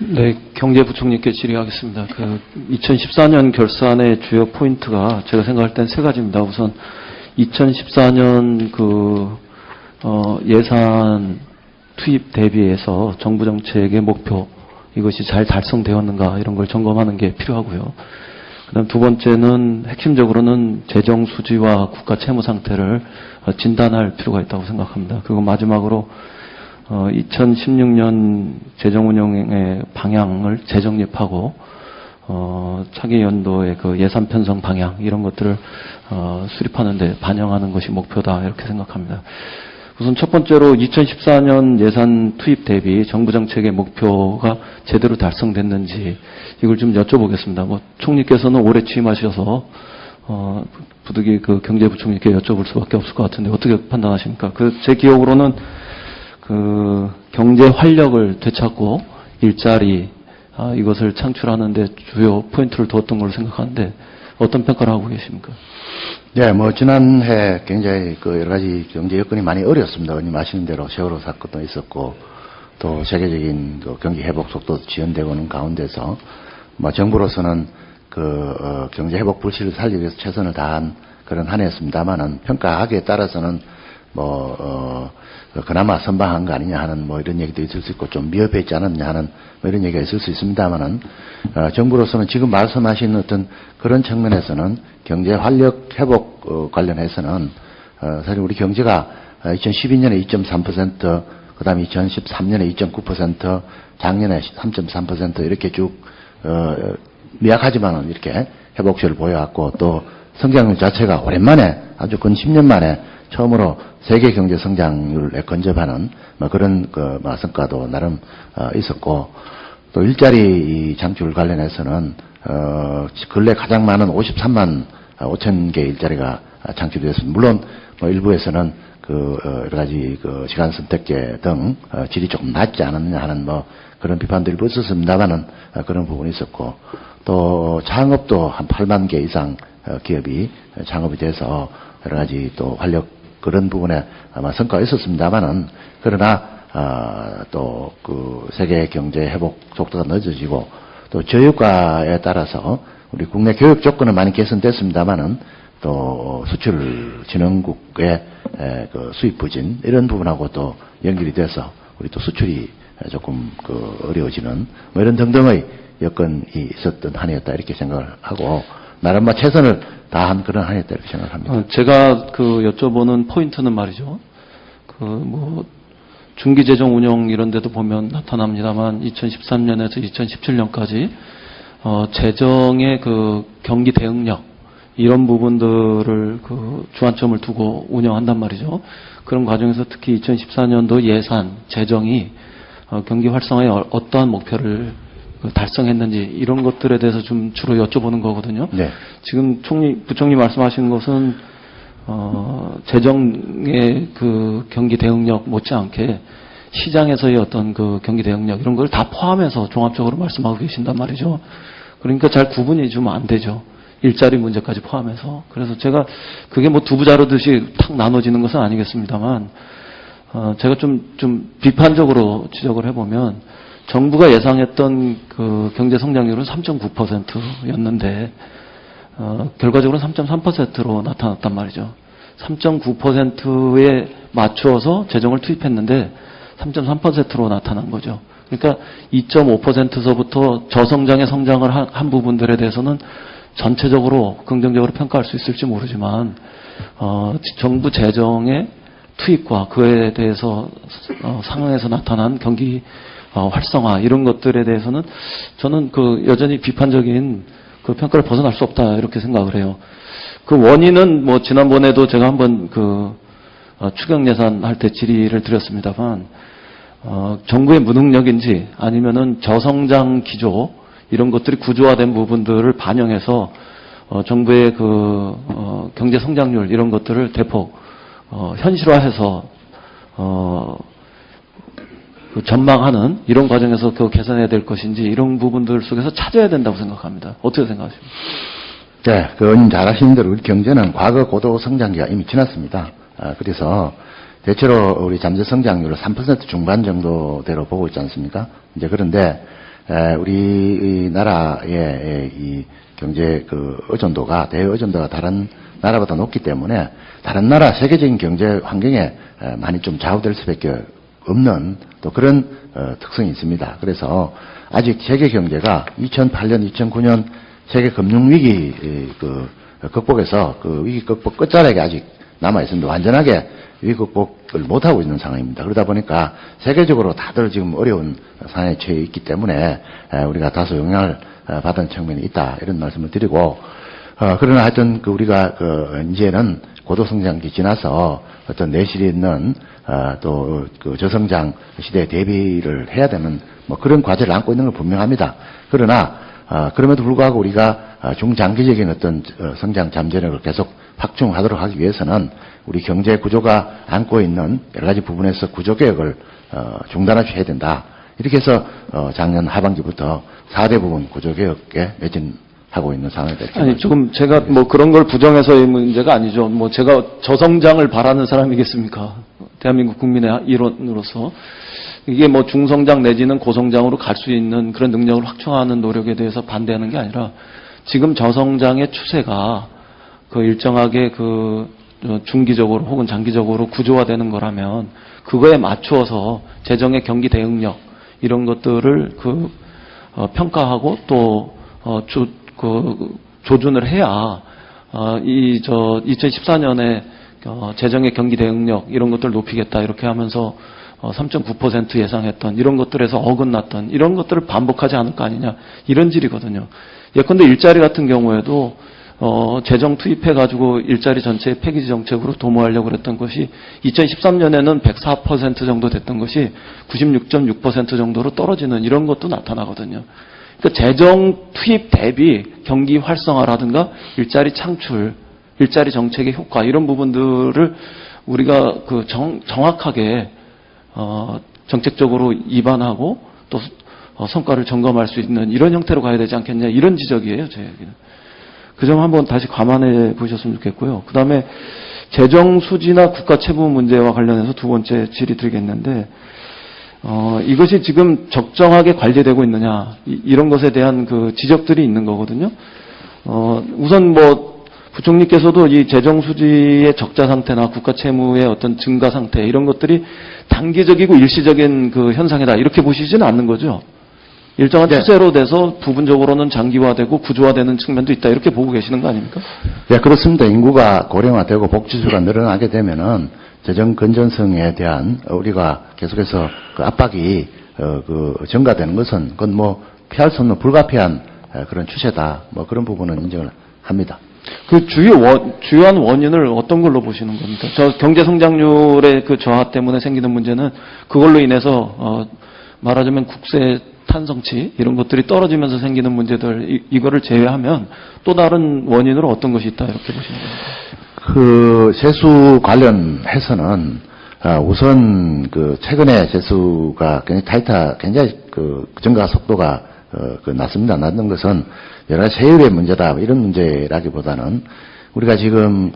네, 경제부총리께 질의하겠습니다. 2014년 결산의 주요 포인트가 제가 생각할 땐 세 가지입니다. 우선 2014년 예산 투입 대비해서 정부 정책의 목표, 이것이 잘 달성되었는가 이런 걸 점검하는 게 필요하고요. 그다음 두 번째는 핵심적으로는 재정 수지와 국가 채무 상태를 진단할 필요가 있다고 생각합니다. 그리고 마지막으로 2016년 재정 운영의 방향을 재정립하고 차기 연도의 그 예산 편성 방향 이런 것들을 수립하는 데 반영하는 것이 목표다 이렇게 생각합니다. 우선 첫 번째로 2014년 예산 투입 대비 정부 정책의 목표가 제대로 달성됐는지 이걸 좀 여쭤보겠습니다. 총리께서는 올해 취임하셔서 부득이 경제부총리께 여쭤볼 수밖에 없을 것 같은데 어떻게 판단하십니까? 제 기억으로는 경제 활력을 되찾고 일자리 이것을 창출하는 데 주요 포인트를 두었던 걸로 생각하는데 어떤 평가를 하고 계십니까? 네, 지난해 굉장히 여러 가지 경제 여건이 많이 어려웠습니다. 의원님 아시는 대로 세월호 사건도 있었고, 또 세계적인 경기 회복 속도도 지연되고는 가운데서, 정부로서는 경제 회복 불씨를 살리기 위해서 최선을 다한 그런 한 해였습니다만은, 평가하기에 따라서는 그나마 선방한 거 아니냐 하는 이런 얘기도 있을 수 있고, 좀 미흡했지 않았냐 하는 이런 얘기가 있을 수 있습니다만은, 정부로서는 지금 말씀하신 어떤 그런 측면에서는 경제 활력 회복 관련해서는 사실 우리 경제가 2012년에 2.3%, 그 다음에 2013년에 2.9%, 작년에 3.3% 이렇게 쭉 미약하지만은 이렇게 회복세를 보여왔고, 또 성장률 자체가 오랜만에 아주 근 10년 만에 처음으로 세계 경제 성장률에 근접하는 그런 성과도 나름 있었고, 또 일자리 장출 관련해서는 근래 가장 많은 53만 5천 개 일자리가 창출되었습니다. 물론 일부에서는 여러 가지 시간 선택제 등 질이 조금 낮지 않았느냐 하는 그런 비판들이 있었습니다만은 그런 부분이 있었고, 또 창업도 한 8만 개 이상 기업이 창업이 돼서 여러 가지 또 활력 그런 부분에 아마 성과가 있었습니다만은, 그러나 또 세계 경제 회복 속도가 늦어지고, 또 저유가에 따라서 우리 국내 교육 조건은 많이 개선됐습니다만은, 또 수출 진흥국의 수입 부진 이런 부분하고 또 연결이 돼서 우리 또 수출이 조금 어려워지는 이런 등등의 여건이 있었던 한 해였다 이렇게 생각을 하고, 나름 최선을 다한 그런 한 해였다 이렇게 생각합니다. 제가 여쭤보는 포인트는 말이죠. 중기재정 운영 이런 데도 보면 나타납니다만 2013년에서 2017년까지 재정의 경기 대응력 이런 부분들을 주안점을 두고 운영한단 말이죠. 그런 과정에서 특히 2014년도 예산 재정이 경기 활성화에 어떠한 목표를 달성했는지 이런 것들에 대해서 좀 주로 여쭤보는 거거든요. 네. 지금 부총리 말씀하신 것은 재정의 경기 대응력 못지않게 시장에서의 어떤 경기 대응력 이런 걸 다 포함해서 종합적으로 말씀하고 계신단 말이죠. 그러니까 잘 구분이 좀 안 되죠. 일자리 문제까지 포함해서. 그래서 제가 그게 두부 자르듯이 탁 나눠지는 것은 아니겠습니다만, 제가 좀 비판적으로 지적을 해보면, 정부가 예상했던 경제 성장률은 3.9%였는데, 결과적으로는 3.3%로 나타났단 말이죠. 3.9%에 맞추어서 재정을 투입했는데 3.3%로 나타난 거죠. 그러니까 2.5%서부터 저성장의 성장을 한 부분들에 대해서는 전체적으로 긍정적으로 평가할 수 있을지 모르지만 정부 재정의 투입과 그에 대해서 상황에서 나타난 경기 활성화 이런 것들에 대해서는 저는 여전히 비판적인 평가를 벗어날 수 없다 이렇게 생각을 해요. 원인은 지난번에도 제가 한번 추경 예산 할 때 질의를 드렸습니다만 정부의 무능력인지 아니면은 저성장 기조 이런 것들이 구조화된 부분들을 반영해서 정부의 경제 성장률 이런 것들을 대폭 현실화해서 전망하는 이런 과정에서 개선해야 될 것인지 이런 부분들 속에서 찾아야 된다고 생각합니다. 어떻게 생각하십니까? 네, 의원님 잘 아시는 대로 우리 경제는 과거 고도 성장기가 이미 지났습니다. 그래서 대체로 우리 잠재 성장률을 3% 중반 정도대로 보고 있지 않습니까? 그런데 우리 나라의 이 경제 의존도가, 대외 의존도가 다른 나라보다 높기 때문에 다른 나라 세계적인 경제 환경에 많이 좀 좌우될 수밖에 없는 또 그런 특성이 있습니다. 그래서 아직 세계 경제가 2008년, 2009년 세계 금융위기 극복에서 위기 극복 끝자락에 아직 남아 있습니다. 완전하게 위기 극복을 못하고 있는 상황입니다. 그러다 보니까 세계적으로 다들 지금 어려운 상황에 처해 있기 때문에 우리가 다소 영향을 받은 측면이 있다, 이런 말씀을 드리고, 그러나 하여튼 우리가 이제는 고도성장기 지나서 어떤 내실이 있는 또 저성장 시대에 대비를 해야 되는 뭐 그런 과제를 안고 있는 건 분명합니다. 그러나 그럼에도 불구하고 우리가 중장기적인 어떤 성장 잠재력을 계속 확충하도록 하기 위해서는 우리 경제 구조가 안고 있는 여러 가지 부분에서 구조 개혁을 중단해줘야 된다. 이렇게 해서 작년 하반기부터 4대 부분 구조 개혁에 매진하고 있는 상황이다. 아니, 지금 제가 뭐 그런 걸 부정해서의 문제가 아니죠. 뭐 제가 저성장을 바라는 사람이겠습니까? 대한민국 국민의 일원으로서. 이게 뭐 중성장 내지는 고성장으로 갈 수 있는 그런 능력을 확충하는 노력에 대해서 반대하는 게 아니라 지금 저성장의 추세가 일정하게 중기적으로 혹은 장기적으로 구조화되는 거라면 그거에 맞추어서 재정의 경기 대응력 이런 것들을 평가하고 또 조준을 해야 2014년에 재정의 경기 대응력 이런 것들을 높이겠다 이렇게 하면서 3.9% 예상했던 이런 것들에서 어긋났던 이런 것들을 반복하지 않을 거 아니냐 이런 질이거든요. 예컨대 일자리 같은 경우에도 재정 투입해가지고 일자리 전체의 패키지 정책으로 도모하려고 그랬던 것이 2013년에는 104% 정도 됐던 것이 96.6% 정도로 떨어지는 이런 것도 나타나거든요. 그러니까 재정 투입 대비 경기 활성화라든가 일자리 창출, 일자리 정책의 효과 이런 부분들을 우리가 정확하게 정책적으로 입안하고 또 성과를 점검할 수 있는 이런 형태로 가야 되지 않겠냐 이런 지적이에요. 제 얘기는. 그 점 한번 다시 감안해 보셨으면 좋겠고요. 그 다음에 재정 수지나 국가 채무 문제와 관련해서 두 번째 질의 드리겠는데 이것이 지금 적정하게 관리되고 있느냐 이런 것에 대한 지적들이 있는 거거든요. 우선 뭐 부총리께서도 이 재정 수지의 적자 상태나 국가 채무의 어떤 증가 상태 이런 것들이 단기적이고 일시적인 현상이다 이렇게 보시지는 않는 거죠. 일정한 추세로 돼서 부분적으로는 장기화되고 구조화되는 측면도 있다 이렇게 보고 계시는 거 아닙니까? 네, 그렇습니다. 인구가 고령화되고 복지수가 늘어나게 되면은 재정 건전성에 대한 우리가 계속해서 압박이 증가되는 것은 그건 뭐 피할 수 없는 불가피한 그런 추세다. 뭐 그런 부분은 인정을 합니다. 주요한 원인을 어떤 걸로 보시는 겁니까? 경제 성장률의 저하 때문에 생기는 문제는 그걸로 인해서 말하자면 국세 탄성치 이런 것들이 떨어지면서 생기는 문제들 이거를 제외하면 또 다른 원인으로 어떤 것이 있다 이렇게 보시는 겁니까? 세수 관련해서는 우선 최근에 세수가 굉장히 증가 속도가 낮습니다. 낮는 것은 여러 가지 세율의 문제다 이런 문제라기보다는 우리가 지금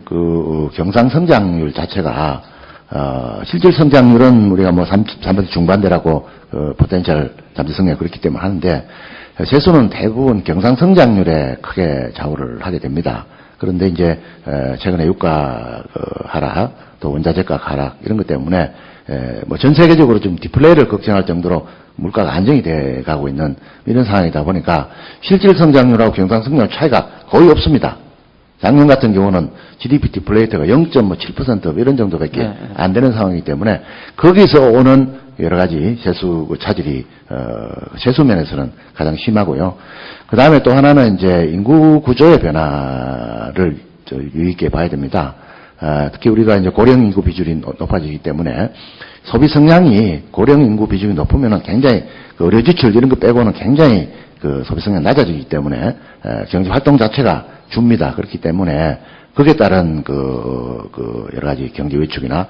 경상성장률 자체가 실질 성장률은 우리가 뭐 3% 중반대라고 포텐셜 잠재성에 그렇기 때문에 하는데 세수는 대부분 경상성장률에 크게 좌우를 하게 됩니다. 그런데 이제 최근에 유가 하락 또 원자재가 하락 이런 것 때문에 뭐 전 세계적으로 좀 디플레이를 걱정할 정도로 물가가 안정이 돼 가고 있는 이런 상황이다 보니까 실질 성장률하고 경상성장률 차이가 거의 없습니다. 작년 같은 경우는 GDP 디플레이트가 0.7% 이런 정도밖에 안 되는 상황이기 때문에 거기서 오는 여러 가지 세수 차질이 세수 면에서는 가장 심하고요. 그 다음에 또 하나는 이제 인구 구조의 변화를 유의 있게 봐야 됩니다. 특히 우리가 이제 고령 인구 비중이 높아지기 때문에 소비 성향이 고령 인구 비중이 높으면은 굉장히 의료 지출 이런 거 빼고는 굉장히 소비 성향이 낮아지기 때문에 경제 활동 자체가 줍니다. 그렇기 때문에 거기에 따른 여러 가지 경제 위축이나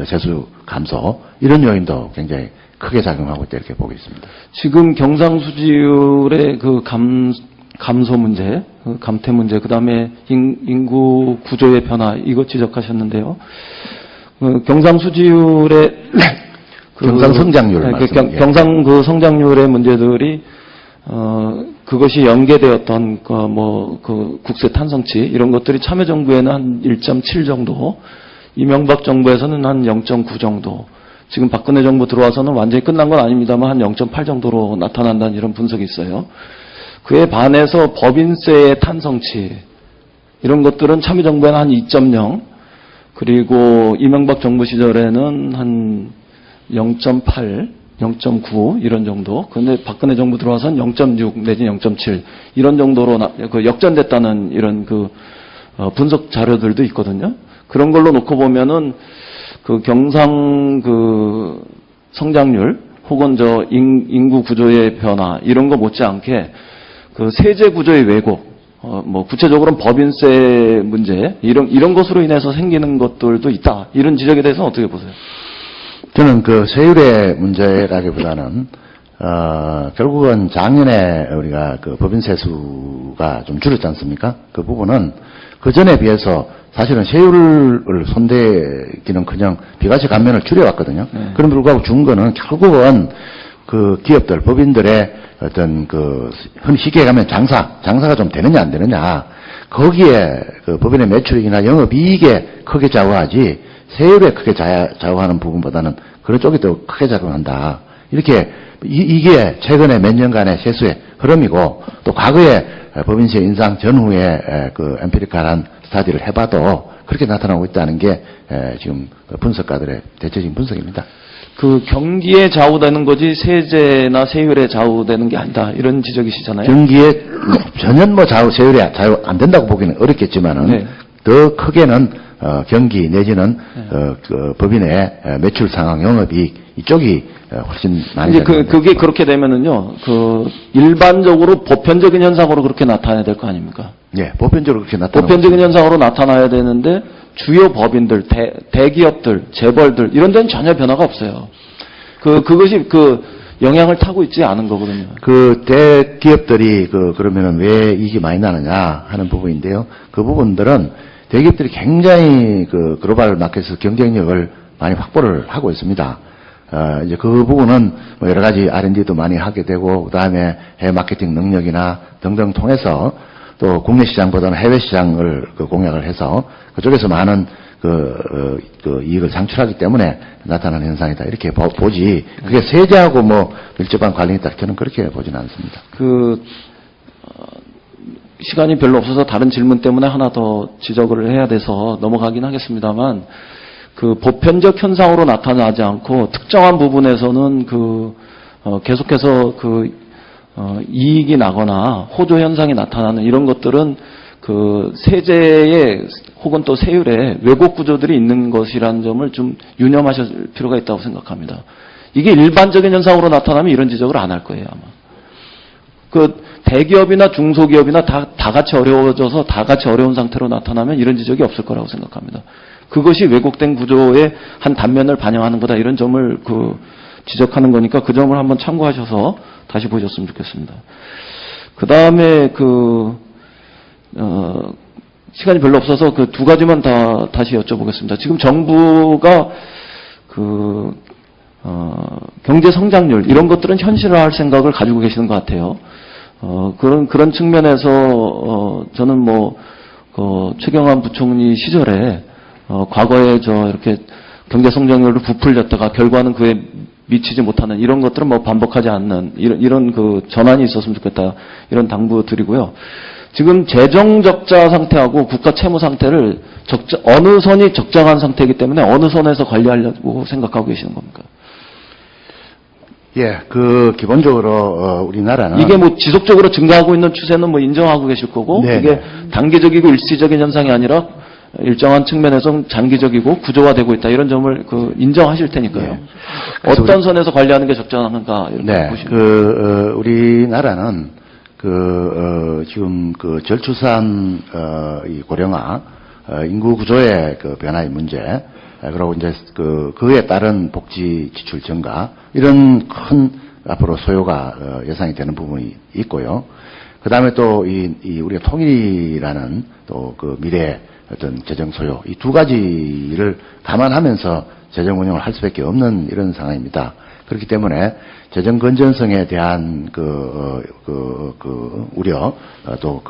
세수 감소 이런 요인도 굉장히 크게 작용하고 있다 이렇게 보고 있습니다. 지금 경상수지율의 감소 문제, 감퇴 문제, 그 다음에 인구 구조의 변화 이것 지적하셨는데요. 경상수지율의 경상성장률 경상 성장률의 문제들이 그것이 연계되었던 그 국세 탄성치 이런 것들이 참여정부에는 한 1.7 정도, 이명박 정부에서는 한 0.9 정도, 지금 박근혜 정부 들어와서는 완전히 끝난 건 아닙니다만 한 0.8 정도로 나타난다는 이런 분석이 있어요. 그에 반해서 법인세의 탄성치 이런 것들은 참여정부에는 한 2.0, 그리고 이명박 정부 시절에는 한 0.8, 0.9 이런 정도. 그런데 박근혜 정부 들어와서는 0.6 내지 0.7 이런 정도로 역전됐다는 이런 분석 자료들도 있거든요. 그런 걸로 놓고 보면은 그 경상 성장률 혹은 인구 구조의 변화 이런 거 못지않게 그 세제 구조의 왜곡, 구체적으로는 법인세 문제 이런 것으로 인해서 생기는 것들도 있다. 이런 지적에 대해서는 어떻게 보세요? 저는 그 세율의 문제라기보다는 결국은 작년에 우리가 그 법인세 수가 좀 줄었지 않습니까? 그 부분은 그 전에 비해서 사실은 세율을 손대기는커녕 비과세 감면을 줄여왔거든요. 네. 그런 불구하고 준 거는 결국은 그 기업들, 법인들의 어떤 흔히 쉽게 가면 장사가 좀 되느냐 안 되느냐, 거기에 그 법인의 매출이익이나 영업이익에 크게 좌우하지 세율에 크게 좌우하는 부분보다는 그런 쪽이 더 크게 작용한다. 이렇게 이게 최근에 몇 년간의 세수의 흐름이고, 또 과거에 법인세 인상 전후에 그 엠피리칼한 스타디를 해봐도 그렇게 나타나고 있다는 게 지금 분석가들의 대체적인 분석입니다. 그 경기에 좌우되는 거지 세제나 세율에 좌우되는 게 아니다. 이런 지적이시잖아요. 경기에 전혀 세율에 좌우 안 된다고 보기는 어렵겠지만은 네. 더 크게는 경기 내지는 그 법인의 매출 상황, 영업이익 이쪽이 훨씬 많이. 이제 그게 그렇게 되면은요, 일반적으로 보편적인 현상으로 그렇게 나타나야 될 거 아닙니까? 예, 보편적으로 그렇게 나타나고. 보편적인 현상으로 나타나야 되는데 주요 법인들, 대기업들, 재벌들 이런 데는 전혀 변화가 없어요. 그것이 영향을 타고 있지 않은 거거든요. 그 대기업들이 그러면은 왜 이익이 많이 나느냐 하는 부분인데요. 그 부분들은 대기업들이 굉장히 글로벌 마켓에서 경쟁력을 많이 확보를 하고 있습니다. 이제 그 부분은 여러 가지 R&D도 많이 하게 되고, 그 다음에 해외 마케팅 능력이나 등등 통해서 또 국내 시장보다는 해외 시장을 공략을 해서 그쪽에서 많은 이익을 창출하기 때문에 나타나는 현상이다. 이렇게 보지. 그게 세제하고 밀접한 관련이 있다. 저는 그렇게 보지는 않습니다. 시간이 별로 없어서 다른 질문 때문에 하나 더 지적을 해야 돼서 넘어가긴 하겠습니다만, 보편적 현상으로 나타나지 않고 특정한 부분에서는 계속해서 이익이 나거나 호조 현상이 나타나는 이런 것들은 세제에 혹은 또 세율에 왜곡 구조들이 있는 것이라는 점을 좀 유념하실 필요가 있다고 생각합니다. 이게 일반적인 현상으로 나타나면 이런 지적을 안 할 거예요, 아마. 대기업이나 중소기업이나 다 같이 어려워져서 다 같이 어려운 상태로 나타나면 이런 지적이 없을 거라고 생각합니다. 그것이 왜곡된 구조의 한 단면을 반영하는 거다. 이런 점을 지적하는 거니까 그 점을 한번 참고하셔서 다시 보셨으면 좋겠습니다. 그 다음에 시간이 별로 없어서 두 가지만 다시 여쭤보겠습니다. 지금 정부가 경제 성장률 이런 것들은 현실화할 생각을 가지고 계시는 것 같아요. 그런 측면에서 저는 최경환 부총리 시절에 과거에 이렇게 경제 성장률을 부풀렸다가 결과는 그에 미치지 못하는 이런 것들은 반복하지 않는 이런 전환이 있었으면 좋겠다. 이런 당부 드리고요. 지금 재정 적자 상태하고 국가 채무 상태를 어느 선이 적정한 상태이기 때문에 어느 선에서 관리하려고 생각하고 계시는 겁니까? 예, 기본적으로, 우리나라는. 이게 지속적으로 증가하고 있는 추세는 인정하고 계실 거고, 네, 이게 단기적이고 일시적인 현상이 아니라 일정한 측면에서 장기적이고 구조화되고 있다. 이런 점을 인정하실 테니까요. 네. 어떤 선에서 관리하는 게 적정한가, 이렇게 보시면. 우리나라는, 지금 저출산, 이 고령화, 인구 구조의 변화의 문제, 그리고 이제 그에 따른 복지 지출 증가, 이런 큰 앞으로 소요가 예상이 되는 부분이 있고요. 그 다음에 또 우리가 통일이라는 또 미래의 어떤 재정 소요, 이 두 가지를 감안하면서 재정 운영을 할 수밖에 없는 이런 상황입니다. 그렇기 때문에 재정 건전성에 대한 우려, 또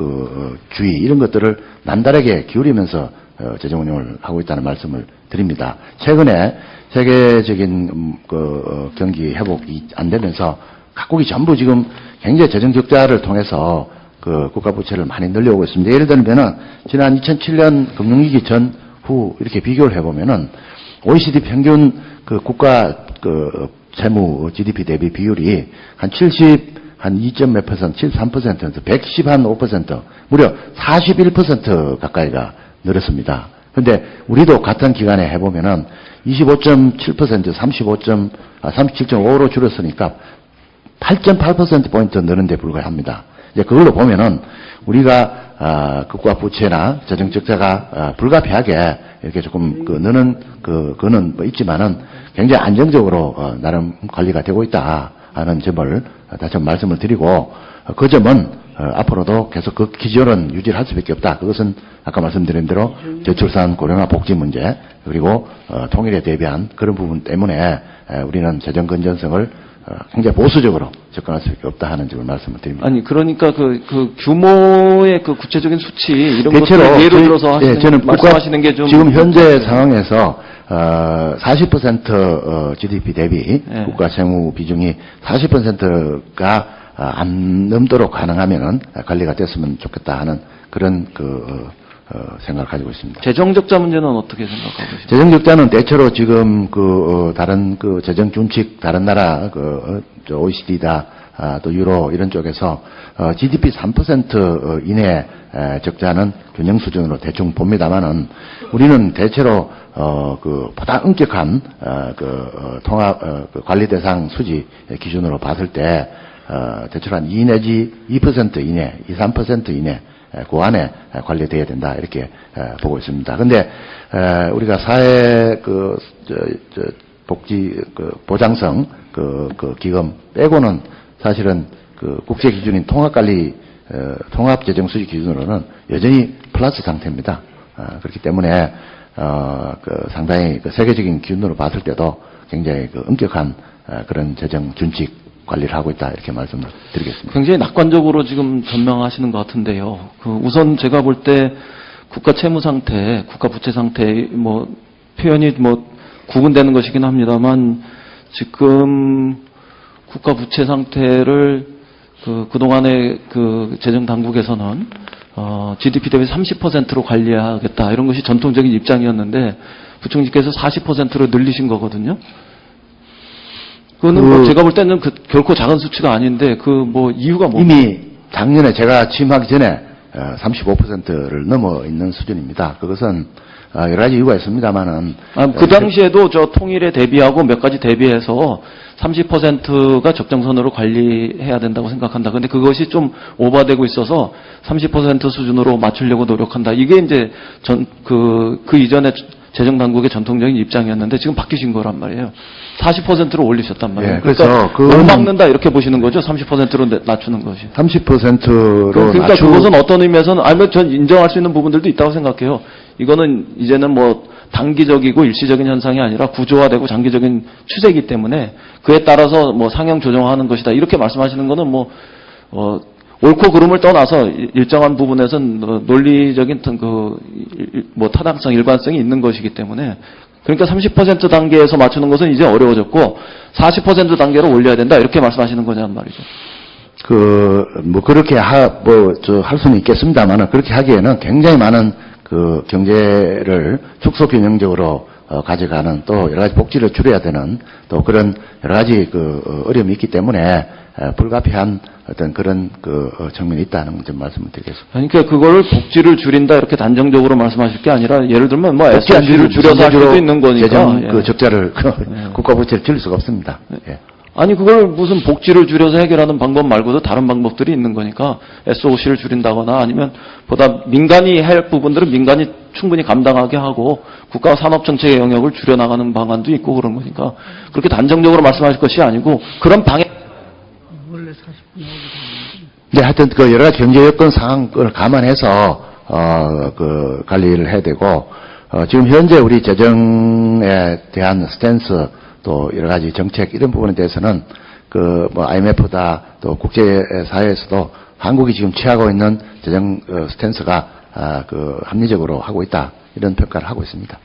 주의, 이런 것들을 난다르게 기울이면서 재정 운용을 하고 있다는 말씀을 드립니다. 최근에 세계적인 경기 회복이 안 되면서 각국이 전부 지금 굉장히 재정 적자를 통해서 국가 부채를 많이 늘려오고 있습니다. 예를 들면은 지난 2007년 금융위기 전후 이렇게 비교를 해보면은 OECD 평균 국가 채무 GDP 대비 비율이 한 2점 몇 퍼센트, 73%에서 115%, 무려 41% 가까이가 늘었습니다. 그런데 우리도 같은 기간에 해보면은 25.7%, 37.5로 줄었으니까 8.8%포인트 느는데 불과합니다. 이제 그걸로 보면은 우리가 국가 부채나 재정 적자가 불가피하게 이렇게 조금 느는 그는 뭐 있지만은 굉장히 안정적으로 나름 관리가 되고 있다 하는 점을 다시 한번 말씀을 드리고, 그 점은 앞으로도 계속 그 기조는 유지를 할 수밖에 없다. 그것은 아까 말씀드린 대로 저출산, 고령화, 복지 문제, 그리고 통일에 대비한 그런 부분 때문에 우리는 재정 건전성을 굉장히 보수적으로 접근할 수밖에 없다 하는 점을 말씀을 드립니다. 아니, 그러니까 그 규모의 그 구체적인 수치, 이런 것들 대체로 예를 들어서 저는 말씀하시는 게 좀. 지금 현재 상황에서 40% GDP 대비 네. 국가 채무 비중이 40%가 안 넘도록 가능하면은 관리가 됐으면 좋겠다 하는 그런 생각을 가지고 있습니다. 재정적자 문제는 어떻게 생각하고 계십니까? 재정적자는 대체로 지금 다른 재정 준칙 다른 나라 OECD다 또 유로 이런 쪽에서 GDP 3% 이내 적자는 균형 수준으로 대충 봅니다만은 우리는 대체로 보다 엄격한 통합 관리 대상 수지 기준으로 봤을 때 대체로 한 2 내지 2% 이내, 2, 3% 이내 그 안에 관리돼야 된다 이렇게 보고 있습니다. 근데 우리가 사회 복지 보장성 기금 빼고는 사실은 국제 기준인 통합관리 통합재정수지 기준으로는 여전히 플러스 상태입니다. 그렇기 때문에 상당히 세계적인 기준으로 봤을 때도 굉장히 엄격한 그런 재정 준칙 관리를 하고 있다 이렇게 말씀을 드리겠습니다. 굉장히 낙관적으로 지금 전망하시는 것 같은데요. 우선 제가 볼 때 국가 채무 상태, 국가 부채 상태 표현이 구분되는 것이긴 합니다만 지금 국가 부채 상태를 그동안의 재정 당국에서는 GDP 대비 30%로 관리하겠다 이런 것이 전통적인 입장이었는데 부총리께서 40%로 늘리신 거거든요. 그거는 제가 볼 때는 결코 작은 수치가 아닌데 이유가 뭡니까? 이미 작년에 제가 취임하기 전에 35%를 넘어 있는 수준입니다. 그것은 여러 가지 이유가 있습니다만은 그 당시에도 통일에 대비하고 몇 가지 대비해서 30%가 적정선으로 관리해야 된다고 생각한다. 근데 그것이 좀 오버되고 있어서 30% 수준으로 맞추려고 노력한다. 이게 이제 그 이전에 재정 당국의 전통적인 입장이었는데 지금 바뀌신 거란 말이에요. 40%로 올리셨단 말이에요. 예, 그러니까 못 막는다 이렇게 보시는 거죠. 30%로 낮추는 것이. 30%로 그러니까 그것은 어떤 의미에서는 전 인정할 수 있는 부분들도 있다고 생각해요. 이거는 이제는 단기적이고 일시적인 현상이 아니라 구조화되고 장기적인 추세이기 때문에 그에 따라서 상향 조정하는 것이다. 이렇게 말씀하시는 거는 옳고 그름을 떠나서 일정한 부분에서는 논리적인 타당성, 일관성이 있는 것이기 때문에 그러니까 30% 단계에서 맞추는 것은 이제 어려워졌고 40% 단계로 올려야 된다 이렇게 말씀하시는 거냐는 말이죠. 그렇게 할 수는 있겠습니다만은 그렇게 하기에는 굉장히 많은 경제를 축소 균형적으로 가져가는 또 여러 가지 복지를 줄여야 되는 또 그런 여러 가지 어려움이 있기 때문에 불가피한 어떤 그런 측면이 있다는 점 말씀을 드리겠습니다. 그러니까 그거를 복지를 줄인다 이렇게 단정적으로 말씀하실 게 아니라 예를 들면 SOC를 줄여서 할 수도 있는 거니까 재정 적자를 국가 부채를 줄일 수가 없습니다. 예. 아니 그걸 무슨 복지를 줄여서 해결하는 방법 말고도 다른 방법들이 있는 거니까 SOC를 줄인다거나 아니면 보다 민간이 할 부분들은 민간이 충분히 감당하게 하고 국가 산업정책의 영역을 줄여나가는 방안도 있고 그런 거니까 그렇게 단정적으로 말씀하실 것이 아니고 그런 방향 원래 40분 나오기 네, 하여튼 여러 가지 경제 여건 상황을 감안해서 관리를 해야 되고 지금 현재 우리 재정에 대한 스탠스 또 여러 가지 정책 이런 부분에 대해서는 그 뭐 IMF다 또 국제사회에서도 한국이 지금 취하고 있는 재정 스탠스가 그 합리적으로 하고 있다 이런 평가를 하고 있습니다.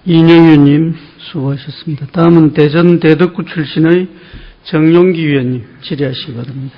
이영규님 수고하셨습니다. 다음은 대전 대덕구 출신의 정용기 위원님 질의하시기 바랍니다.